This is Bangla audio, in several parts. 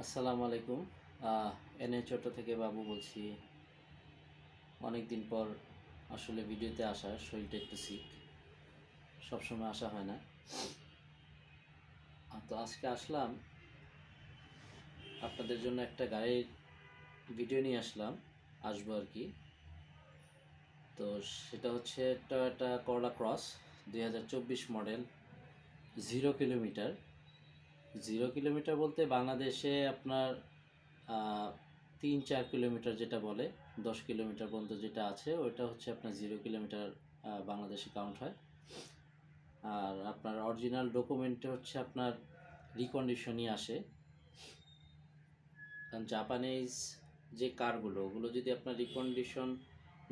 আসসালামু আলাইকুম। এনএ ছোট থেকে বাবু বলছি। অনেক দিন পর আসলে ভিডিওতে আসা, শরীরটা একটু সিক, সবসময় আসা হয় না। তো আজকে আসলাম আপনাদের জন্য একটা গাড়ির ভিডিও নিয়ে আসবো আর কি। তো সেটা হচ্ছে টয়োটা করলা ক্রস 2024 মডেল, 0 কিলোমিটার। 0 কিলোমিটার বলতে বাংলাদেশে আপনার 3-4 কিলোমিটার যেটা বলে, 10 কিলোমিটার পর্যন্ত যেটা আছে ওইটা হচ্ছে আপনার 0 কিলোমিটার বাংলাদেশে কাউন্ট হয়। আর আপনার অরিজিনাল ডকুমেন্টে হচ্ছে আপনার রিকন্ডিশনই আসে। কারণ জাপানিজ যে কারগুলো ওগুলো যদি আপনার রিকন্ডিশন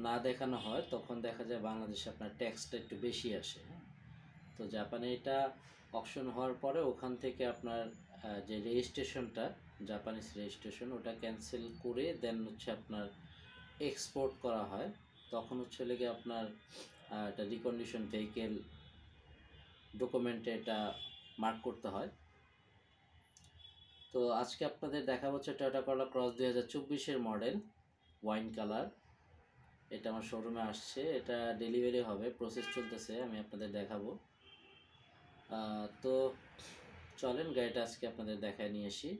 না দেখানো হয় তখন দেখা যায় বাংলাদেশে আপনার ট্যাক্সটা একটু বেশি আসে। তো জাপানে এটা অকশন হওয়ার পরে ওখান থেকে আপনার যে রেজিস্ট্রেশনটা, জাপানিজ রেজিস্ট্রেশন, ওটা ক্যান্সেল করে দেন হচ্ছে আপনার এক্সপোর্ট করা হয়। তখন হচ্ছে লেগে আপনার এটা রিকন্ডিশন ভেহিকেল ডকুমেন্টে এটা মার্ক করতে হয়। তো আজকে আপনাদের দেখা হচ্ছে টয়োটা করলা ক্রস 2024 মডেল, ওয়াইন কালার। এটা আমার শোরুমে আসছে, এটা ডেলিভারি হবে, প্রসেস চলতেছে, আমি আপনাদের দেখাবো। তো চলেন গাড়িটা আজকে আপনাদের দেখায় নিয়ে আসি।